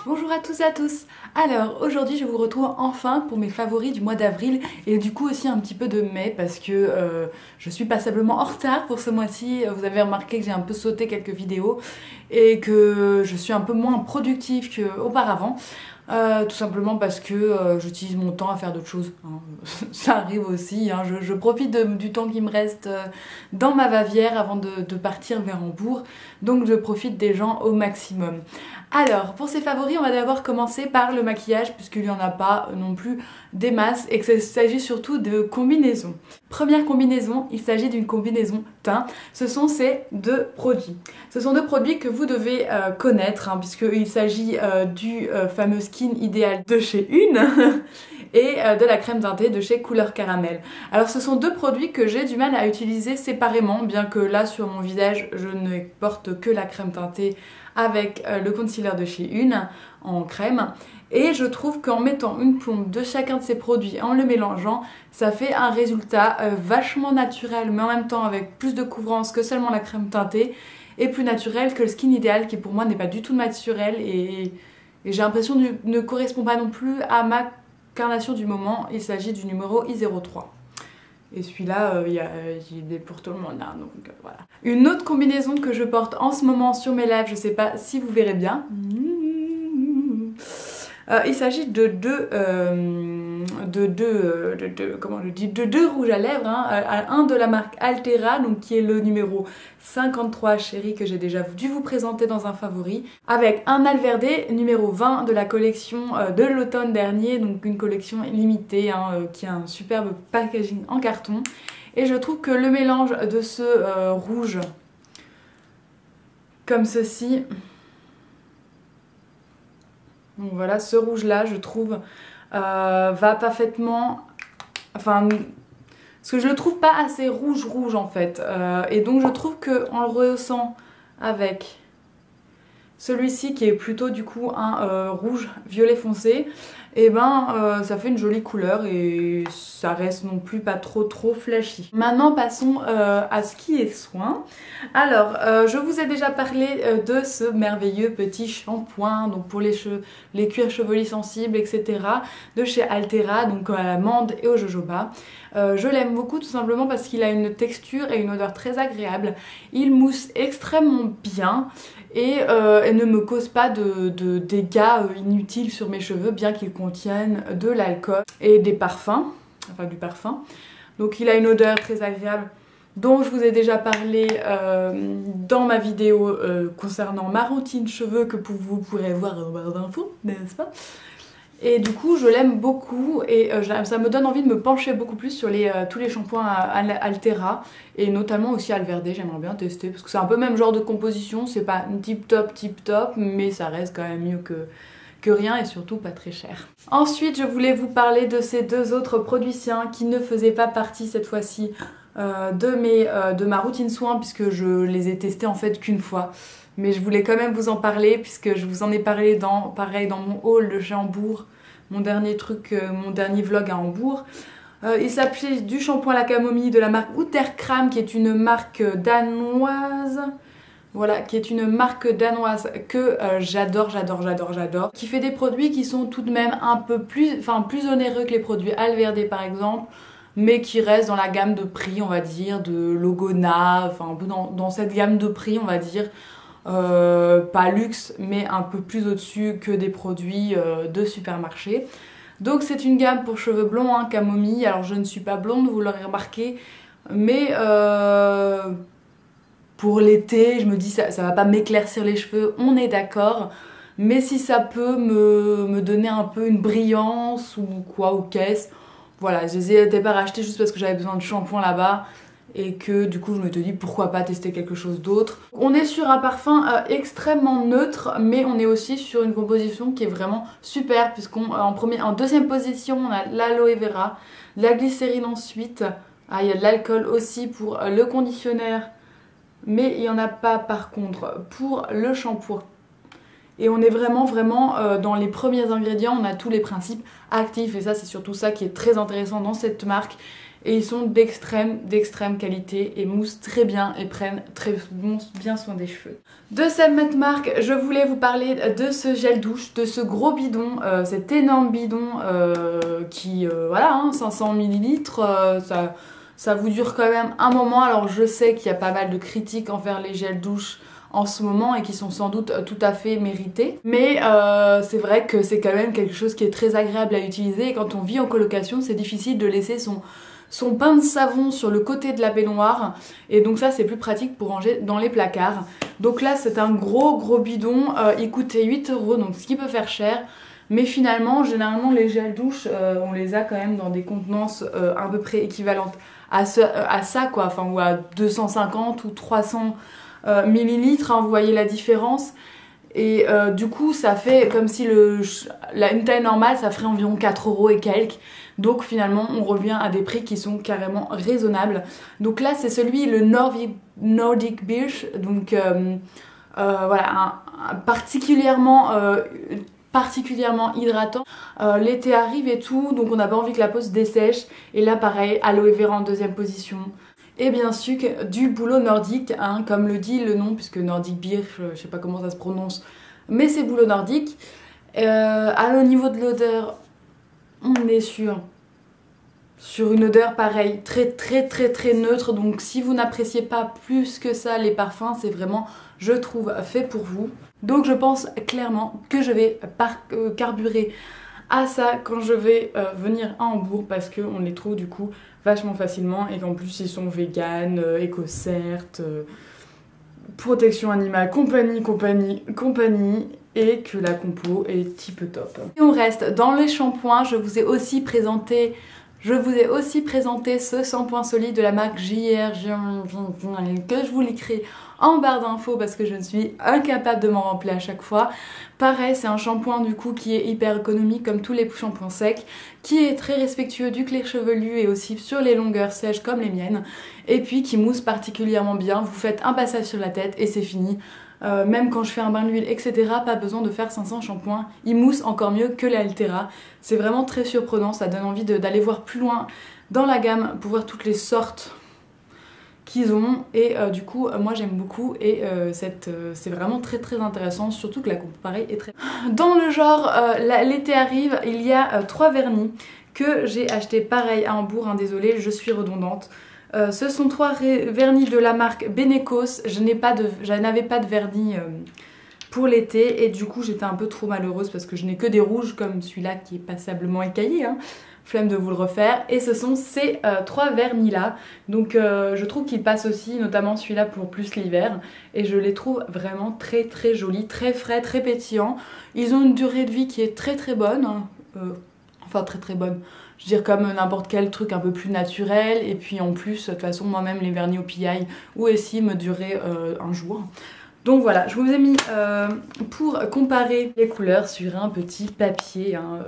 Bonjour à tous et à tous. Alors aujourd'hui je vous retrouve enfin pour mes favoris du mois d'avril et du coup aussi un petit peu de mai parce que je suis passablement en retard pour ce mois-ci. Vous avez remarqué que j'ai un peu sauté quelques vidéos et que je suis un peu moins productive qu'auparavant. Tout simplement parce que j'utilise mon temps à faire d'autres choses, hein. Ça arrive aussi, hein. Je profite du temps qui me reste dans ma Bavière avant de partir vers Hambourg, donc je profite des gens au maximum. Alors pour ces favoris, on va d'abord commencer par le maquillage puisqu'il n'y en a pas non plus des masses et qu'il s'agit surtout de combinaisons. Première combinaison, il s'agit d'une combinaison teint. Ce sont ces deux produits. Ce sont deux produits que vous devez connaître, hein, puisqu'il s'agit du fameux Skin Ideal de chez Une et de la crème teintée de chez Couleur Caramel. Alors ce sont deux produits que j'ai du mal à utiliser séparément, bien que là sur mon visage je ne porte que la crème teintée avec le concealer de chez Une en crème. Et je trouve qu'en mettant une plombe de chacun de ces produits, en le mélangeant, ça fait un résultat vachement naturel, mais en même temps avec plus de couvrance que seulement la crème teintée, et plus naturel que le Skin Ideal, qui pour moi n'est pas du tout naturel, et j'ai l'impression ne correspond pas non plus à ma carnation du moment. Il s'agit du numéro I03. Et celui-là, il est pour tout le monde, hein, donc voilà. Une autre combinaison que je porte en ce moment sur mes lèvres, je sais pas si vous verrez bien. Il s'agit de deux rouges à lèvres, hein, un de la marque Altera, donc qui est le numéro 53 chéri que j'ai déjà dû vous présenter dans un favori, avec un Alverde numéro 20 de la collection de l'automne dernier, donc une collection limitée, hein, qui a un superbe packaging en carton. Et je trouve que le mélange de ce rouge comme ceci, donc voilà, ce rouge là je trouve va parfaitement, enfin, parce que je le trouve pas assez rouge en fait, et donc je trouve qu'on le ressent avec celui-ci qui est plutôt du coup un rouge violet foncé, et ben ça fait une jolie couleur et ça reste non plus pas trop flashy. Maintenant passons à ce qui est soin. Alors je vous ai déjà parlé de ce merveilleux petit shampoing, donc pour les cuirs chevelus sensibles, etc. de chez Altera, donc à l'amande et au jojoba. Je l'aime beaucoup tout simplement parce qu'il a une texture et une odeur très agréable. Il mousse extrêmement bien et ne me cause pas de dégâts inutiles sur mes cheveux, bien qu'il contienne de l'alcool et des parfums, enfin du parfum. Donc il a une odeur très agréable dont je vous ai déjà parlé dans ma vidéo concernant ma routine cheveux que vous pourrez voir en barre d'infos, n'est-ce pas? Et du coup je l'aime beaucoup et ça me donne envie de me pencher beaucoup plus sur tous les shampoings Altera et notamment aussi Alverde. J'aimerais bien tester parce que c'est un peu le même genre de composition, c'est pas tip top mais ça reste quand même mieux que rien et surtout pas très cher. Ensuite je voulais vous parler de ces deux autres produits-ci qui ne faisaient pas partie cette fois-ci de ma routine soin, puisque je les ai testés en fait qu'une fois. Mais je voulais quand même vous en parler puisque je vous en ai parlé dans mon haul de chez Hambourg, mon dernier vlog à Hambourg. Il s'appelait du shampoing à la camomille de la marque Uterkram, qui est une marque danoise. Voilà, qui est une marque danoise que j'adore, qui fait des produits qui sont tout de même un peu plus onéreux que les produits Alverde par exemple, mais qui restent dans la gamme de prix, on va dire, de Logona, enfin dans cette gamme de prix, on va dire, pas luxe, mais un peu plus au-dessus que des produits de supermarché. Donc c'est une gamme pour cheveux blonds, hein, camomille. Alors je ne suis pas blonde, vous l'aurez remarqué, mais pour l'été, je me dis ça va pas m'éclaircir les cheveux, on est d'accord. Mais si ça peut me donner un peu une brillance ou quoi, ou qu'est-ce, voilà, je les ai pas rachetés juste parce que j'avais besoin de shampoing là-bas et que du coup je me suis dit pourquoi pas tester quelque chose d'autre. On est sur un parfum extrêmement neutre, mais on est aussi sur une composition qui est vraiment super, en deuxième position on a l'aloe vera, la glycérine ensuite, il y a de l'alcool aussi pour le conditionnaire, mais il n'y en a pas par contre pour le shampoing. Et on est vraiment dans les premiers ingrédients, on a tous les principes actifs et ça c'est surtout ça qui est très intéressant dans cette marque et ils sont d'extrême qualité et moussent très bien et prennent très bien soin des cheveux. De cette même marque, je voulais vous parler de ce gel douche, de ce gros bidon, cet énorme bidon qui, voilà, hein, 500 ml, ça vous dure quand même un moment. Alors je sais qu'il y a pas mal de critiques envers les gels douche en ce moment et qui sont sans doute tout à fait mérités. Mais c'est vrai que c'est quand même quelque chose qui est très agréable à utiliser et quand on vit en colocation, c'est difficile de laisser son pain de savon sur le côté de la baignoire et donc ça c'est plus pratique pour ranger dans les placards. Donc là c'est un gros bidon, il coûtait 8 € donc ce qui peut faire cher. Mais finalement, généralement les gels douche, on les a quand même dans des contenances à peu près équivalentes à ça quoi, enfin ou à 250 ou 300 millilitres, hein, vous voyez la différence. Et du coup ça fait comme si une taille normale ça ferait environ 4 € et quelques. Donc finalement on revient à des prix qui sont carrément raisonnables. Donc là c'est celui, le Nordic Birch, donc voilà, particulièrement hydratant. L'été arrive et tout, donc on n'a pas envie que la peau se dessèche. Et là pareil, aloe vera en deuxième position. Et bien sûr du bouleau nordique, hein, comme le dit le nom, puisque Nordic Birch, je sais pas comment ça se prononce, mais c'est bouleau nordique. Au niveau de l'odeur, on est sur une odeur pareille, très neutre. Donc si vous n'appréciez pas plus que ça les parfums, c'est vraiment, je trouve, fait pour vous. Donc je pense clairement que je vais carburer à ça quand je vais venir à Hambourg, parce qu'on les trouve du coup vachement facilement et qu'en plus ils sont vegan, éco-cert, protection animale, compagnie, et que la compo est tip top. Et on reste dans les shampoings. Je vous ai aussi présenté ce shampoing solide de la marque JR que je vous l'écris en barre d'infos parce que je ne suis incapable de m'en remplir à chaque fois. Pareil, c'est un shampoing du coup qui est hyper économique comme tous les shampoings secs, qui est très respectueux du cuir chevelu et aussi sur les longueurs sèches comme les miennes, et puis qui mousse particulièrement bien. Vous faites un passage sur la tête et c'est fini. Même quand je fais un bain d'huile, etc., pas besoin de faire 500 shampoings. Il mousse encore mieux que l'Altera. C'est vraiment très surprenant, ça donne envie d'aller voir plus loin dans la gamme pour voir toutes les sortes qu'ils ont. Et du coup, moi j'aime beaucoup et c'est vraiment très intéressant, surtout que la compo pareil est très... Dans le genre, l'été arrive, il y a 3 vernis que j'ai acheté pareil à Hambourg, hein, désolée, je suis redondante. Ce sont 3 vernis de la marque Benecos. Je n'avais pas de vernis pour l'été et du coup j'étais un peu trop malheureuse parce que je n'ai que des rouges comme celui-là qui est passablement écaillé, hein. Flemme de vous le refaire. Et ce sont ces 3 vernis là, donc je trouve qu'ils passent aussi, notamment celui-là pour plus l'hiver, et je les trouve vraiment très jolis, très frais, très pétillants. Ils ont une durée de vie qui est très bonne, hein. Enfin très bonne, je veux dire comme n'importe quel truc un peu plus naturel. Et puis en plus, de toute façon moi-même les vernis au pillaille ou aussi me duraient un jour. Donc voilà, je vous ai mis pour comparer les couleurs sur un petit papier, hein,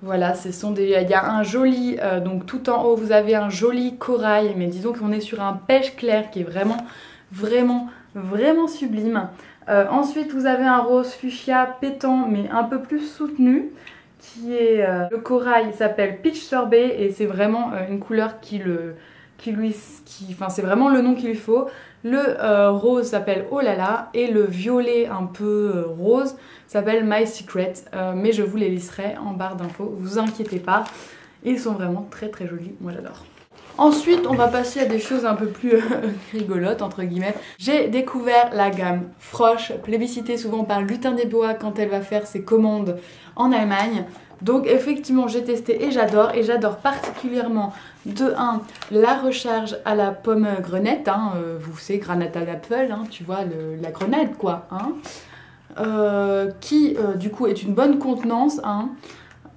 voilà, il y a un joli, donc tout en haut vous avez un joli corail, mais disons qu'on est sur un pêche clair qui est vraiment sublime. Ensuite vous avez un rose fuchsia pétant mais un peu plus soutenu, qui est le corail s'appelle Peach Sorbet et c'est vraiment une couleur enfin c'est vraiment le nom qu'il lui faut. Le rose s'appelle Oh là là et le violet un peu rose s'appelle My Secret, mais je vous les listerai en barre d'infos, vous inquiétez pas, ils sont vraiment très jolis, moi j'adore. Ensuite on va passer à des choses un peu plus rigolotes entre guillemets. J'ai découvert la gamme Frosch, plébiscitée souvent par Lutin des Bois quand elle va faire ses commandes en Allemagne. Donc effectivement j'ai testé et j'adore particulièrement de 1 la recharge à la pomme grenette, hein, vous savez granata d'apple, hein, tu vois la grenade quoi, hein, qui du coup est une bonne contenance, hein,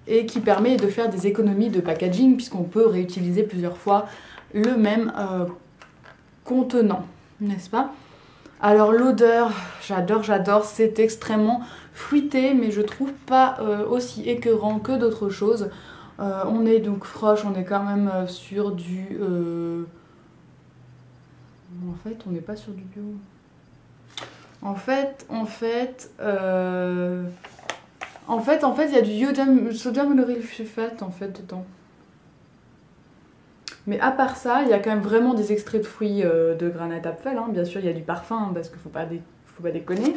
et qui permet de faire des économies de packaging puisqu'on peut réutiliser plusieurs fois le même contenant, n'est-ce pas? Alors l'odeur, j'adore, c'est extrêmement fruité mais je trouve pas aussi écœurant que d'autres choses. On est donc Frosch, on est quand même sur du... En fait on n'est pas sur du bio. En fait, il y a du sodium lauryl sulfate en fait dedans. Mais à part ça, il y a quand même vraiment des extraits de fruits de Granat Apfel, hein. Bien sûr il y a du parfum hein, parce qu'il faut pas déconner.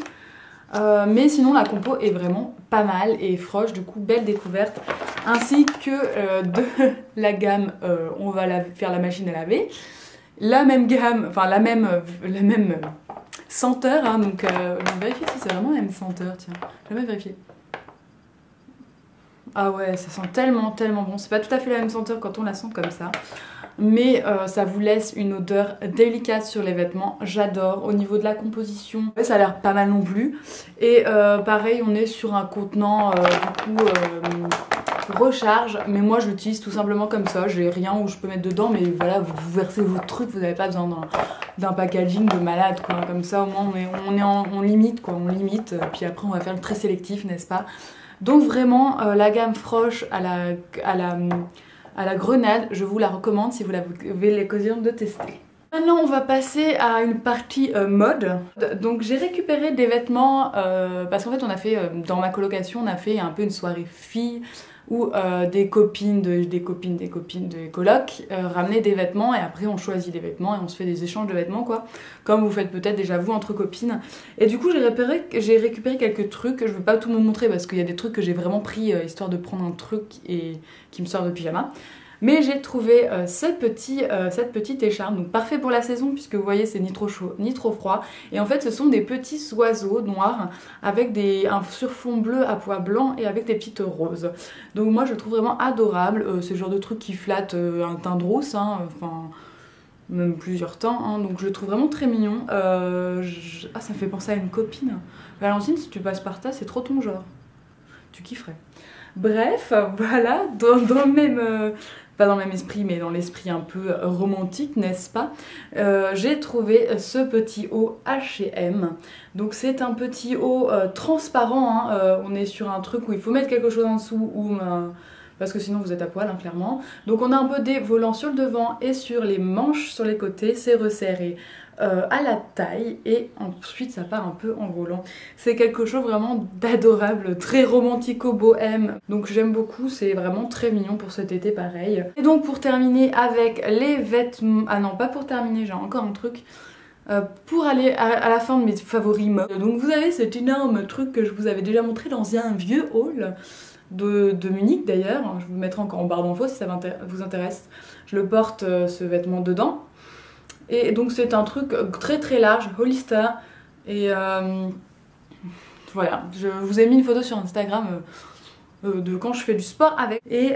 Mais sinon la compo est vraiment pas mal et Froche, du coup belle découverte, ainsi que de la gamme on va faire la machine à laver, la même gamme, enfin la même senteur, hein, donc je vais vérifier si c'est vraiment la même senteur, tiens, j'ai jamais vérifié. Ah ouais, ça sent tellement bon, c'est pas tout à fait la même senteur quand on la sent comme ça. Mais ça vous laisse une odeur délicate sur les vêtements, j'adore. Au niveau de la composition, ça a l'air pas mal non plus. Et pareil, on est sur un contenant du coup recharge, mais moi je l'utilise tout simplement comme ça. J'ai rien où je peux mettre dedans, mais voilà, vous versez vos trucs, vous n'avez pas besoin d'un packaging de malade quoi. Comme ça au moins on limite quoi, on limite. Puis après on va faire le très sélectif, n'est-ce pas? Donc vraiment la gamme Froche à la grenade, je vous la recommande si vous avez l'occasion de tester. Maintenant on va passer à une partie mode. Donc j'ai récupéré des vêtements parce qu'en fait on a fait, dans ma colocation on a fait un peu une soirée filles où des copines des colocs ramenaient des vêtements et après on choisit des vêtements et on se fait des échanges de vêtements quoi, comme vous faites peut-être déjà vous entre copines. Et du coup j'ai récupéré quelques trucs, je ne vais pas tout vous montrer parce qu'il y a des trucs que j'ai vraiment pris histoire de prendre un truc et qui me sort de pyjama. Mais j'ai trouvé cette petite écharpe, donc parfait pour la saison puisque vous voyez c'est ni trop chaud ni trop froid. Et en fait ce sont des petits oiseaux noirs avec un surfond bleu à pois blancs et avec des petites roses. Donc moi je trouve vraiment adorable, c'est le genre de truc qui flatte un teint de rousse, hein, enfin même plusieurs teints, hein, donc je le trouve vraiment très mignon. Ah ça me fait penser à une copine. Valentine, si tu passes par là c'est trop ton genre, tu kifferais. Bref, voilà, dans le même... pas dans le même esprit, mais dans l'esprit un peu romantique, n'est-ce pas? J'ai trouvé ce petit haut H&M. Donc c'est un petit haut transparent, hein. On est sur un truc où il faut mettre quelque chose en dessous ou... parce que sinon vous êtes à poil, hein, clairement. Donc on a un peu des volants sur le devant et sur les manches sur les côtés, c'est resserré à la taille et ensuite ça part un peu en volant. C'est quelque chose vraiment d'adorable, très romantico-bohème, donc j'aime beaucoup, c'est vraiment très mignon pour cet été pareil. Et donc pour terminer avec les vêtements, ah non pas pour terminer, j'ai encore un truc. Pour aller à la fin de mes favoris mode. Donc vous avez cet énorme truc que je vous avais déjà montré dans un vieux haul de Munich d'ailleurs, je vous mettrai encore en barre d'infos si ça vous intéresse. Je le porte ce vêtement dedans. Et donc c'est un truc très large, Hollister. Et voilà, je vous ai mis une photo sur Instagram de quand je fais du sport avec. Et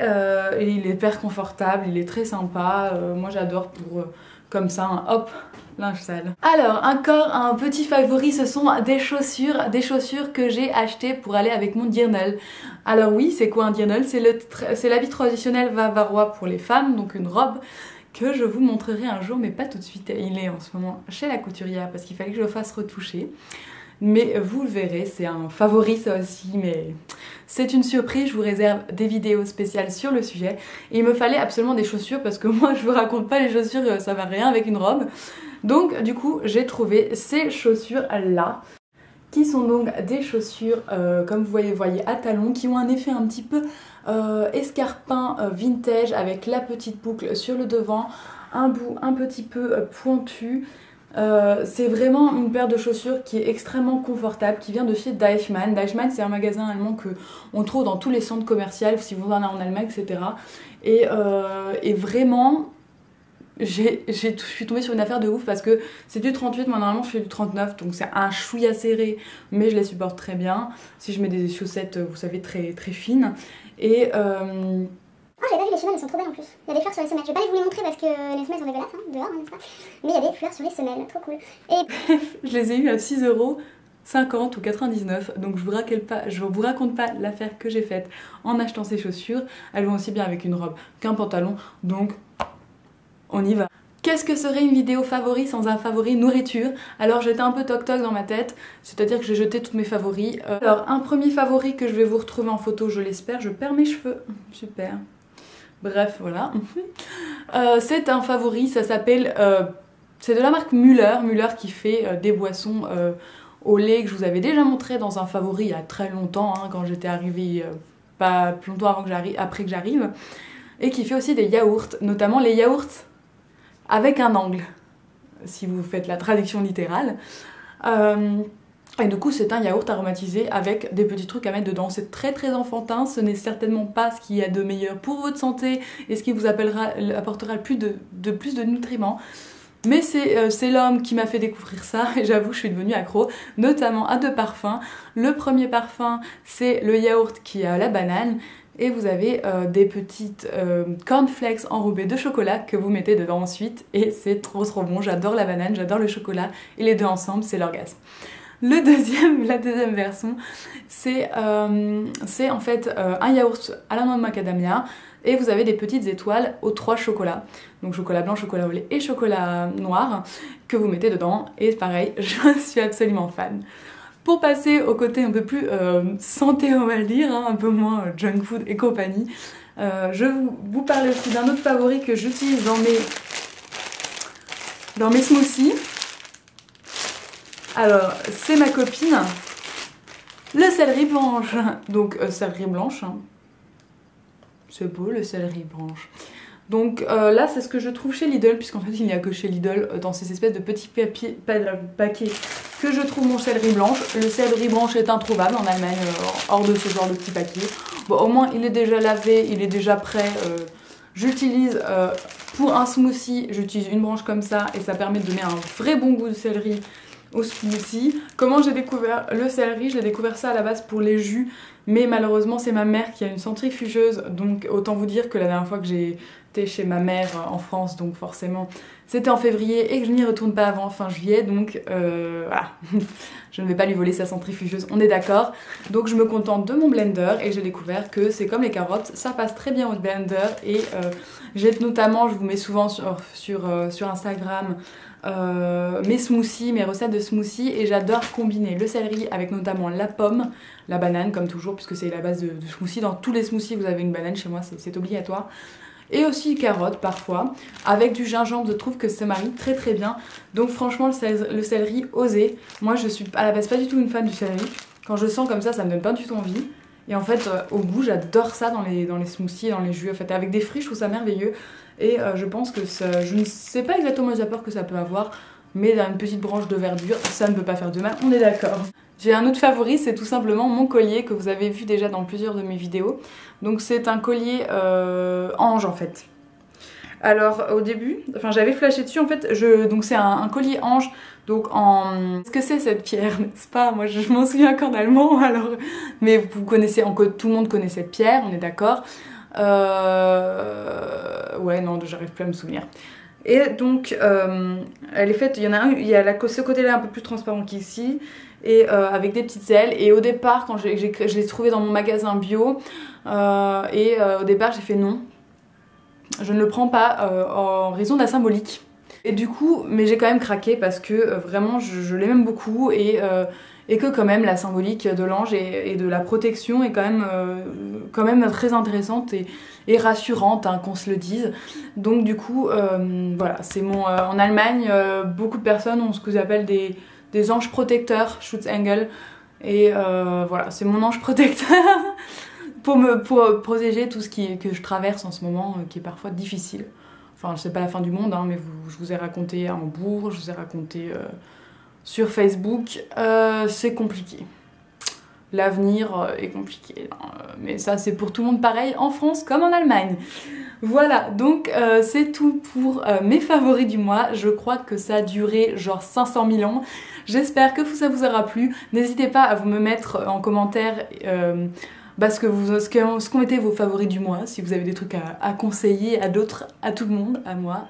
il est hyper confortable, il est très sympa. Moi j'adore pour comme ça, un hop, linge sale. Alors encore un petit favori, ce sont des chaussures que j'ai achetées pour aller avec mon dirndl. Alors oui, c'est quoi un dirndl? C'est l'habit traditionnel bavarois pour les femmes, donc une robe que je vous montrerai un jour, mais pas tout de suite. Il est en ce moment chez la couturière parce qu'il fallait que je le fasse retoucher. Mais vous le verrez, c'est un favori ça aussi, mais c'est une surprise, je vous réserve des vidéos spéciales sur le sujet. Et il me fallait absolument des chaussures parce que moi je vous raconte pas les chaussures, ça va rien avec une robe. Donc du coup j'ai trouvé ces chaussures là, qui sont donc des chaussures comme vous voyez à talons, qui ont un effet un petit peu escarpin vintage avec la petite boucle sur le devant, un bout un petit peu pointu. C'est vraiment une paire de chaussures qui est extrêmement confortable, qui vient de chez Deichmann. Deichmann c'est un magasin allemand que on trouve dans tous les centres commerciaux si vous en avez en Allemagne, etc. Et vraiment je suis tombée sur une affaire de ouf parce que c'est du 38, moi normalement je fais du 39, donc c'est un chouïa serré, mais je les supporte très bien. Si je mets des chaussettes, vous savez, très fines. Et oh, j'avais pas vu les semelles, elles sont trop belles en plus. Il y a des fleurs sur les semelles. Je vais pas vous les montrer parce que les semelles sont dégueulasses, hein, dehors, n'est-ce pas? Mais il y a des fleurs sur les semelles, trop cool. Et je les ai eues à 6,50 € ou 99, donc je vous raconte pas l'affaire que j'ai faite en achetant ces chaussures. Elles vont aussi bien avec une robe qu'un pantalon, donc on y va. Qu'est-ce que serait une vidéo favori sans un favori nourriture? Alors j'étais un peu toc-toc dans ma tête, c'est-à-dire que j'ai jeté tous mes favoris. Alors un premier favori que je vais vous retrouver en photo, je l'espère, je perds mes cheveux, super. Bref, voilà. C'est un favori, ça s'appelle... c'est de la marque Müller qui fait des boissons au lait que je vous avais déjà montré dans un favori il y a très longtemps, hein, quand j'étais arrivée, pas plus longtemps après que j'arrive. et qui fait aussi des yaourts, notamment les yaourts avec un angle, si vous faites la traduction littérale. Et du coup c'est un yaourt aromatisé avec des petits trucs à mettre dedans. C'est très très enfantin, ce n'est certainement pas ce qu'il y a de meilleur pour votre santé et ce qui vous apportera plus de nutriments. Mais c'est l'homme qui m'a fait découvrir ça et j'avoue je suis devenue accro, notamment à 2 parfums. Le premier parfum c'est le yaourt qui a la banane et vous avez des petites cornflakes enrobées de chocolat que vous mettez dedans ensuite et c'est trop bon. J'adore la banane, j'adore le chocolat et les deux ensemble c'est l'orgasme. La deuxième version, c'est en fait un yaourt à la noix de macadamia et vous avez des petites étoiles aux 3 chocolats. Donc chocolat blanc, chocolat au lait et chocolat noir que vous mettez dedans. Et pareil, je suis absolument fan. Pour passer au côté un peu plus santé, on va le dire, hein, un peu moins junk food et compagnie, je vous parle aussi d'un autre favori que j'utilise dans mes smoothies. Alors, c'est ma copine, le céleri blanche. Donc, céleri blanche, hein. C'est beau le céleri blanche. Donc là, c'est ce que je trouve chez Lidl, puisqu'en fait, il n'y a que chez Lidl, dans ces espèces de petits paquets, que je trouve mon céleri blanche. Le céleri blanche est introuvable en Allemagne, hors de ce genre de petits paquets. Bon, au moins, il est déjà lavé, il est déjà prêt. J'utilise pour un smoothie, j'utilise une branche comme ça, et ça permet de donner un vrai bon goût de céleri au smoothie. Comment j'ai découvert le céleri? J'ai découvert ça à la base pour les jus, mais malheureusement c'est ma mère qui a une centrifugeuse, donc autant vous dire que la dernière fois que j'ai été chez ma mère en France, donc forcément c'était en février et que je n'y retourne pas avant fin juillet, donc voilà, je ne vais pas lui voler sa centrifugeuse, on est d'accord. Donc je me contente de mon blender et j'ai découvert que c'est comme les carottes, ça passe très bien au blender et j'ai notamment, je vous mets souvent sur Instagram mes smoothies, mes recettes de smoothies et j'adore combiner le céleri avec notamment la pomme, la banane comme toujours puisque c'est la base de smoothie. Dans tous les smoothies vous avez une banane, chez moi c'est obligatoire. Et aussi carottes parfois, avec du gingembre, je trouve que ça marie très très bien. Donc franchement le céleri, osez. Moi je suis à la base pas du tout une fan du céleri. Quand je sens comme ça me donne pas du tout envie. Et en fait au goût j'adore ça dans les smoothies, dans les jus. En fait avec des fruits je trouve ça merveilleux. Et je pense que ça, je ne sais pas exactement les apports que ça peut avoir, mais dans une petite branche de verdure, ça ne peut pas faire de mal, on est d'accord. J'ai un autre favori, c'est tout simplement mon collier que vous avez vu déjà dans plusieurs de mes vidéos. Donc c'est un collier ange en fait. Alors au début, enfin j'avais flashé dessus en fait, donc c'est un collier ange, donc en... Qu'est-ce que c'est cette pierre, n'est-ce pas? Moi je m'en souviens qu'en allemand, alors... Mais vous connaissez, tout le monde connaît cette pierre, on est d'accord. Ouais non, j'arrive plus à me souvenir. Et donc elle est faite, il y en a un, il y a ce côté là un peu plus transparent qu'ici et avec des petites ailes. Et au départ quand je l'ai trouvé dans mon magasin bio au départ j'ai fait non, je ne le prends pas en raison de la symbolique. Et du coup, mais j'ai quand même craqué parce que vraiment je l'aime beaucoup et que quand même la symbolique de l'ange et de la protection est quand même très intéressante et rassurante, hein, qu'on se le dise. Donc du coup, voilà, c'est mon... en Allemagne, beaucoup de personnes ont ce que j'appelle des anges protecteurs, Schutzengel, et voilà, c'est mon ange protecteur pour protéger tout ce que je traverse en ce moment, qui est parfois difficile. Enfin, c'est pas la fin du monde, hein, mais je vous ai raconté à Hambourg, je vous ai raconté sur Facebook, c'est compliqué. L'avenir est compliqué, mais ça c'est pour tout le monde pareil, en France comme en Allemagne. Voilà, donc c'est tout pour mes favoris du mois. Je crois que ça a duré genre 500 000 ans. J'espère que ça vous aura plu. N'hésitez pas à vous me mettre en commentaire ce qu'ont été vos favoris du mois, si vous avez des trucs à conseiller à d'autres, à tout le monde, à moi,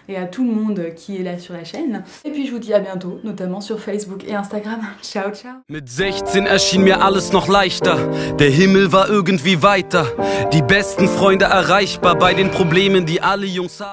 et à tout le monde qui est là sur la chaîne. Et puis je vous dis à bientôt, notamment sur Facebook et Instagram. Ciao, ciao. Mit 16 erschien mir alles noch leichter. Der Himmel war irgendwie weiter. Die besten Freunde erreichbar bei den Problemen, die alle Jungs haben.